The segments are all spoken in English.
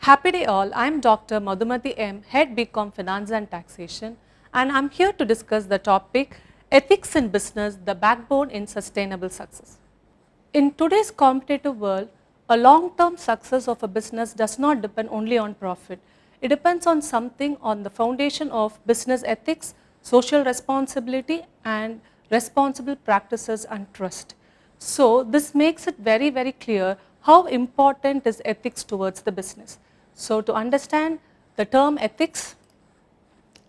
Happy day all, I am Dr. Madhumathy M, Head BCom Finance and Taxation, and I am here to discuss the topic Ethics in Business, the Backbone in Sustainable Success. In today's competitive world, a long-term success of a business does not depend only on profit. It depends on something on the foundation of business ethics, social responsibility, and responsible practices and trust. So this makes it very, very clear how important is ethics towards the business. So to understand the term ethics,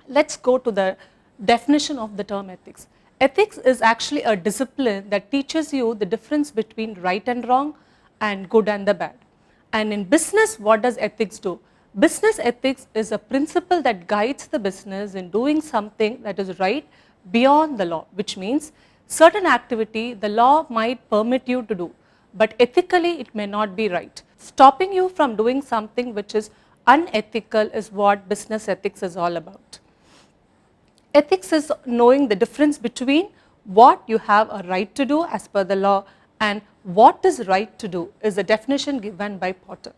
let's go to the definition of the term ethics. Ethics is actually a discipline that teaches you the difference between right and wrong and good and the bad. And in business, what does ethics do? Business ethics is a principle that guides the business in doing something that is right beyond the law, which means certain activity the law might permit you to do, but ethically it may not be right. Stopping you from doing something which is unethical is what business ethics is all about. Ethics is knowing the difference between what you have a right to do as per the law and what is right to do is a definition given by Potter.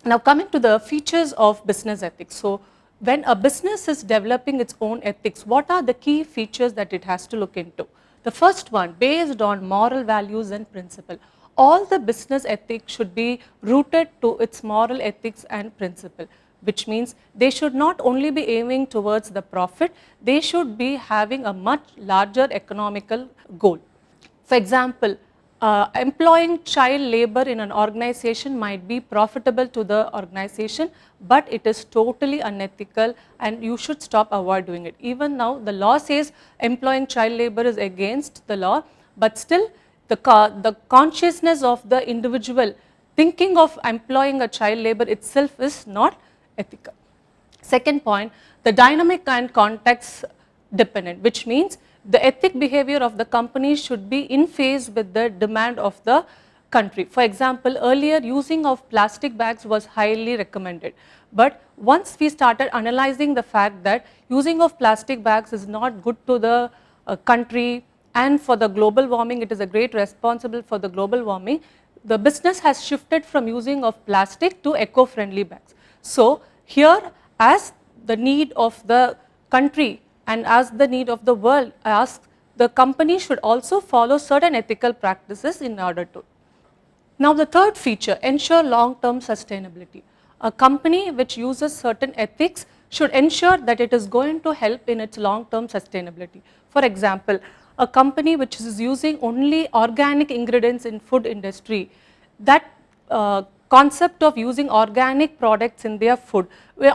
Now coming to the features of business ethics. So when a business is developing its own ethics, what are the key features that it has to look into? The first one, based on moral values and principle. All the business ethics should be rooted to its moral ethics and principle, which means they should not only be aiming towards the profit, they should be having a much larger economical goal. For example, employing child labor in an organization might be profitable to the organization, but it is totally unethical and you should stop avoid doing it. Even now the law says employing child labor is against the law, but still the consciousness of the individual thinking of employing a child labor itself is not ethical. Second point, the dynamic and context dependent, which means the ethic behavior of the company should be in phase with the demand of the country. For example, earlier using of plastic bags was highly recommended, but once we started analyzing the fact that using of plastic bags is not good to the country and for the global warming, it is a great responsible for the global warming, the business has shifted from using of plastic to eco-friendly bags. So here, as the need of the country and as the need of the world asks, the company should also follow certain ethical practices in order to. Now the third feature, ensure long-term sustainability. A company which uses certain ethics should ensure that it is going to help in its long-term sustainability. For example, a company which is using only organic ingredients in food industry, that concept of using organic products in their food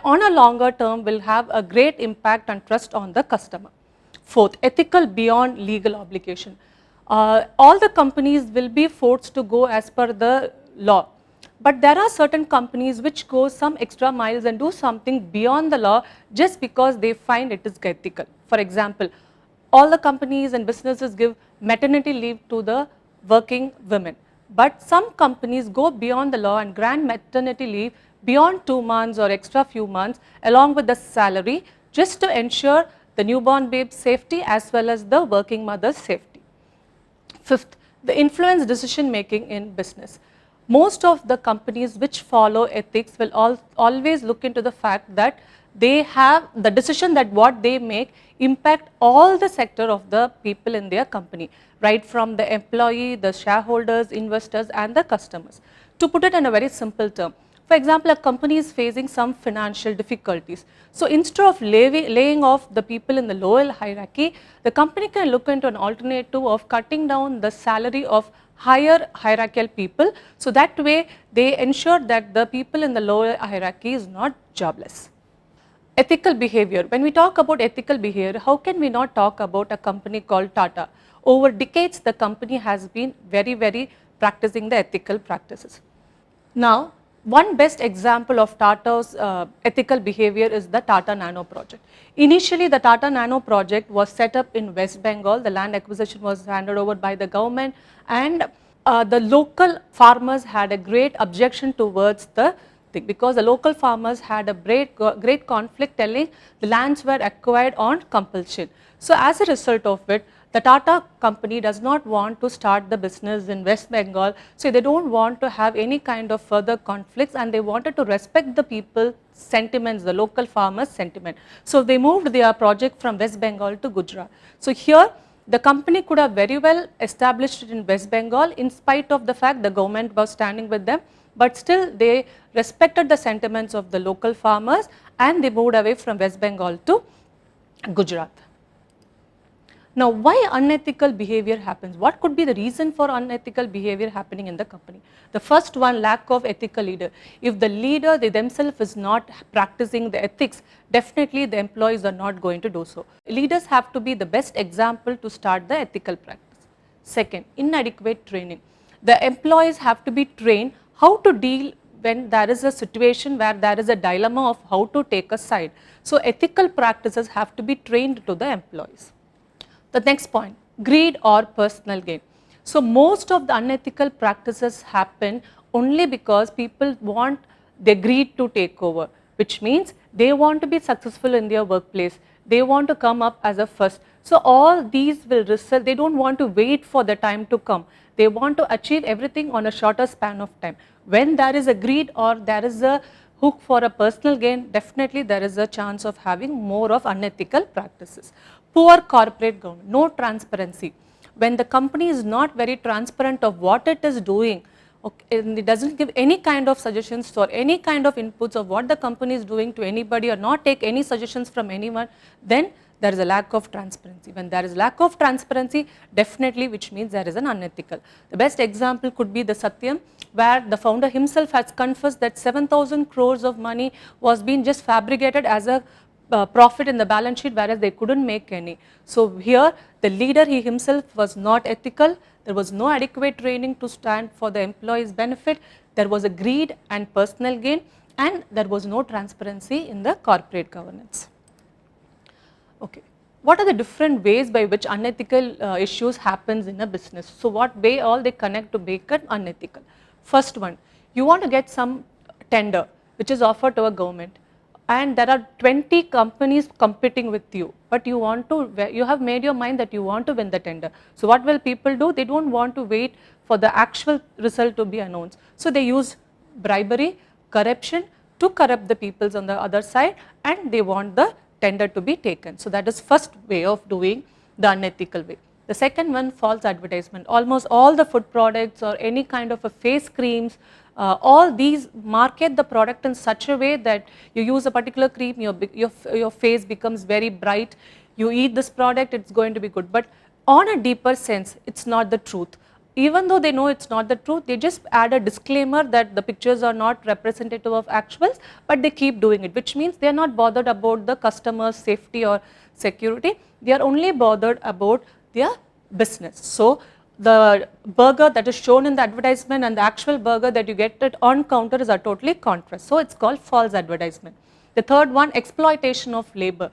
on a longer term will have a great impact and trust on the customer. Fourth, ethical beyond legal obligation. All the companies will be forced to go as per the law, but there are certain companies which go some extra miles and do something beyond the law just because they find it is ethical. For example, all the companies and businesses give maternity leave to the working women. But some companies go beyond the law and grant maternity leave beyond 2 months or extra few months along with the salary just to ensure the newborn babe's safety as well as the working mother's safety. Fifth, the influence decision making in business. Most of the companies which follow ethics will always look into the fact that they have the decision that what they make impact all the sector of the people in their company, right from the employee, the shareholders, investors and the customers. To put it in a very simple term, for example, a company is facing some financial difficulties. So instead of laying off the people in the lower hierarchy, the company can look into an alternative of cutting down the salary of higher hierarchical people. So that way they ensure that the people in the lower hierarchy is not jobless. Ethical behavior. When we talk about ethical behavior, how can we not talk about a company called Tata? Over decades, the company has been very practicing the ethical practices. Now, one best example of Tata's ethical behavior is the Tata Nano project. Initially, the Tata Nano project was set up in West Bengal. The land acquisition was handed over by the government and the local farmers had a great objection towards the thing because the local farmers had a great conflict telling the lands were acquired on compulsion. So as a result of it, The Tata company does not want to start the business in West Bengal, so they don't want to have any kind of further conflicts, and they wanted to respect the people's sentiments, the local farmers' sentiment. So they moved their project from West Bengal to Gujarat. So here the company could have very well established it in West Bengal in spite of the fact the government was standing with them, but still they respected the sentiments of the local farmers and they moved away from West Bengal to Gujarat. Now, why unethical behavior happens? What could be the reason for unethical behavior happening in the company? The first one, lack of ethical leader. If the leader they themselves is not practicing the ethics, definitely the employees are not going to do so. Leaders have to be the best example to start the ethical practice. Second, inadequate training. The employees have to be trained how to deal when there is a situation where there is a dilemma of how to take a side. So, ethical practices have to be trained to the employees. The next point, greed or personal gain. So, most of the unethical practices happen only because people want their greed to take over, which means they want to be successful in their workplace, they want to come up as a first. So, all these will result, they don't want to wait for the time to come, they want to achieve everything on a shorter span of time. When there is a greed or there is a hook for a personal gain, definitely there is a chance of having more of unethical practices. Poor corporate governance, no transparency. When the company is not very transparent of what it is doing, okay, and it doesn't give any kind of suggestions or any kind of inputs of what the company is doing to anybody or not take any suggestions from anyone, then there is a lack of transparency. When there is lack of transparency, definitely which means there is an unethical. The best example could be the Satyam, where the founder himself has confessed that 7,000 crores of money was being just fabricated as a profit in the balance sheet, whereas they couldn't make any. So here the leader, he himself was not ethical, there was no adequate training to stand for the employee's benefit, there was a greed and personal gain, and there was no transparency in the corporate governance. Okay. What are the different ways by which unethical issues happens in a business? So what way all they connect to make it unethical? First one, you want to get some tender which is offered to a government, and there are 20 companies competing with you, but you want to, you have made your mind that you want to win the tender. So what will people do? They don't want to wait for the actual result to be announced. So they use bribery, corruption to corrupt the peoples on the other side, and they want the tender to be taken. So that is first way of doing the unethical way. The second one, false advertisement. Almost all the food products or any kind of a face creams, all these market the product in such a way that you use a particular cream, your face becomes very bright, you eat this product, it's going to be good. But on a deeper sense, it's not the truth. Even though they know it's not the truth, they just add a disclaimer that the pictures are not representative of actuals, but they keep doing it, which means they are not bothered about the customer's safety or security, they are only bothered about their business. So the burger that is shown in the advertisement and the actual burger that you get it on counter is a totally contrast. So it's called false advertisement. The third one, exploitation of labor.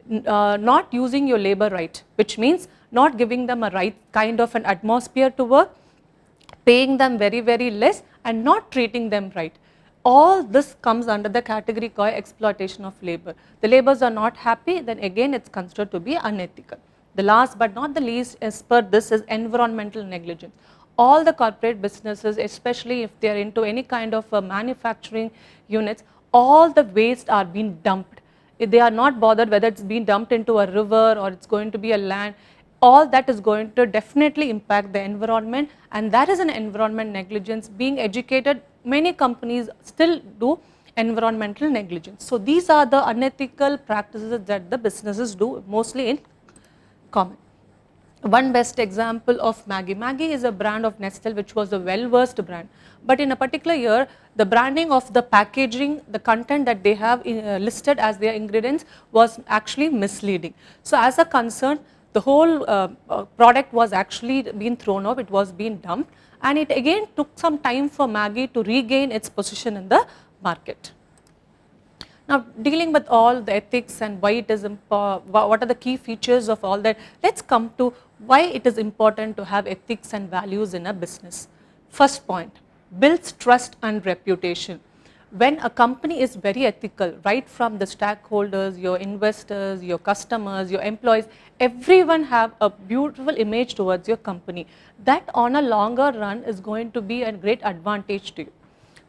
Not using your labor right, which means not giving them a right kind of an atmosphere to work, paying them very, very less and not treating them right. All this comes under the category called exploitation of labor. The laborers are not happy, then again it's considered to be unethical. The last but not the least as per this is environmental negligence. All the corporate businesses, especially if they are into any kind of manufacturing units, all the waste are being dumped. If they are not bothered whether it's being dumped into a river or it's going to be a land, all that is going to definitely impact the environment, and that is an environment negligence. Being educated, many companies still do environmental negligence. So these are the unethical practices that the businesses do mostly in common. One best example of Maggi. Maggi is a brand of Nestle which was a well-versed brand, but in a particular year the branding of the packaging, the content that they have listed as their ingredients was actually misleading. So as a concern, the whole product was actually being thrown out, it was being dumped, and it again took some time for Maggi to regain its position in the market. Now, dealing with all the ethics and why it is what are the key features of all that, let's come to why it is important to have ethics and values in a business. First point, builds trust and reputation. When a company is very ethical, right from the stakeholders, your investors, your customers, your employees, everyone have a beautiful image towards your company. That on a longer run is going to be a great advantage to you.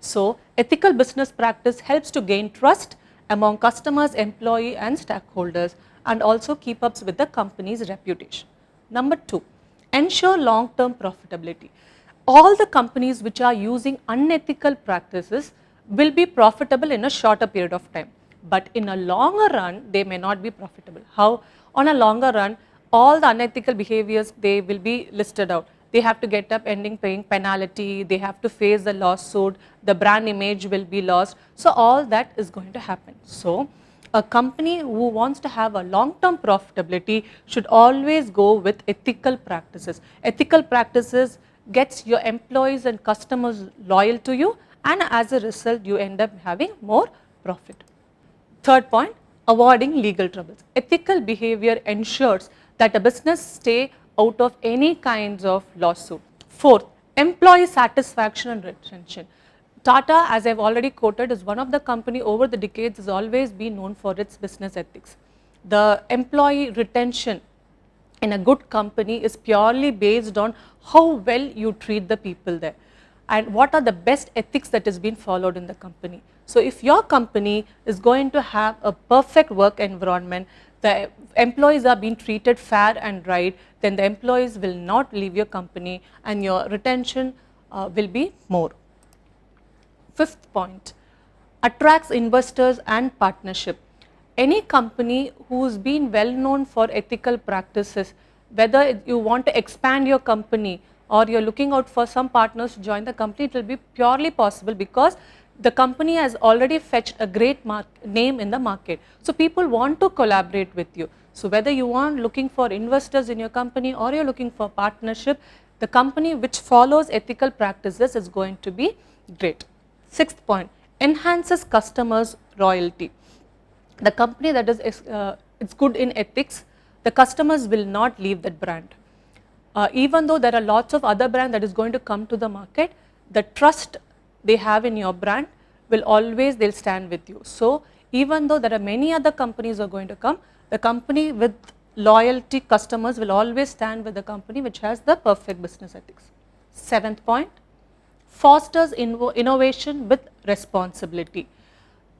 So, ethical business practice helps to gain trust among customers, employee and stakeholders, and also keep up with the company's reputation. Number 2, ensure long-term profitability. All the companies which are using unethical practices will be profitable in a shorter period of time, but in a longer run they may not be profitable. How? On a longer run, all the unethical behaviors, they will be listed out. They have to get up ending paying penalty, they have to face the lawsuit, the brand image will be lost. So all that is going to happen. So a company who wants to have a long-term profitability should always go with ethical practices. Ethical practices gets your employees and customers loyal to you, and as a result you end up having more profit. Third point, avoiding legal troubles. Ethical behavior ensures that a business stay out of any kinds of lawsuit. Fourth, employee satisfaction and retention. Tata, as I've already quoted, is one of the company over the decades has always been known for its business ethics. The employee retention in a good company is purely based on how well you treat the people there and what are the best ethics that is being followed in the company. So if your company is going to have a perfect work environment, the employees are being treated fair and right, then the employees will not leave your company and your retention will be more. Fifth point, attracts investors and partnership. Any company who's been well known for ethical practices, whether you want to expand your company or you're looking out for some partners to join the company, it will be purely possible because the company has already fetched a great name in the market. So people want to collaborate with you. So whether you are looking for investors in your company or you're looking for partnership, the company which follows ethical practices is going to be great. Sixth point, enhances customers' loyalty. The company that is it's good in ethics, the customers will not leave that brand. Even though there are lots of other brands that is going to come to the market, the trust they have in your brand will always, they'll stand with you. So even though there are many other companies are going to come, the company with loyalty customers will always stand with the company which has the perfect business ethics. Seventh point, fosters innovation with responsibility.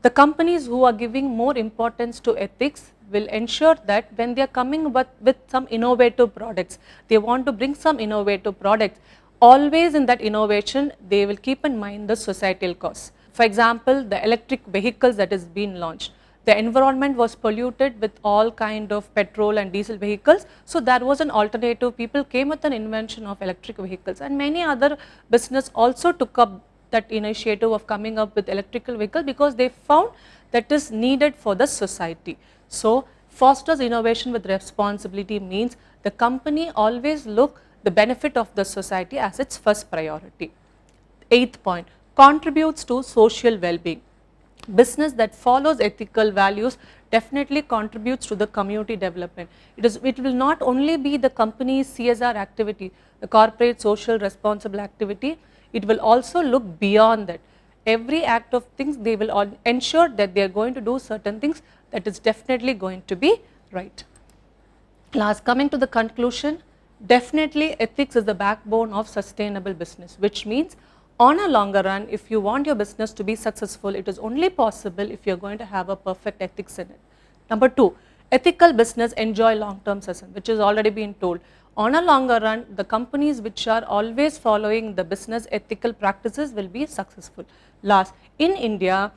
The companies who are giving more importance to ethics will ensure that when they are coming with some innovative products, they want to bring some innovative products, always in that innovation they will keep in mind the societal costs. For example, the electric vehicles that is being launched, the environment was polluted with all kind of petrol and diesel vehicles, so there was an alternative. People came with an invention of electric vehicles, and many other business also took up that initiative of coming up with electrical vehicle because they found that is needed for the society. So fosters innovation with responsibility means the company always look the benefit of the society as its first priority. Eighth point, contributes to social well-being. Business that follows ethical values definitely contributes to the community development. It will not only be the company's CSR activity, the corporate social responsible activity, it will also look beyond that. Every act of things, they will ensure that they are going to do certain things that is definitely going to be right. Last, coming to the conclusion, definitely ethics is the backbone of sustainable business, which means on a longer run, if you want your business to be successful, it is only possible if you're going to have a perfect ethics in it. Number two, ethical business enjoy long-term success, which has already been told. On a longer run, the companies which are always following the business ethical practices will be successful. Last, in India,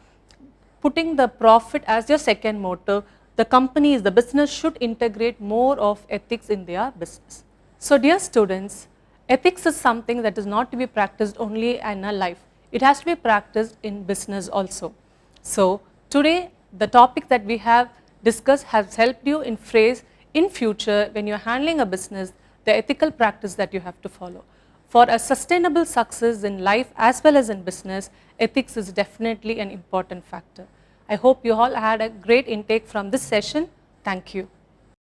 putting the profit as your second motive, the companies, the business should integrate more of ethics in their business. So dear students, ethics is something that is not to be practiced only in a life. It has to be practiced in business also. So today the topic that we have discussed has helped you in phrase in future when you are handling a business, the ethical practice that you have to follow. For a sustainable success in life as well as in business, ethics is definitely an important factor. I hope you all had a great intake from this session. Thank you.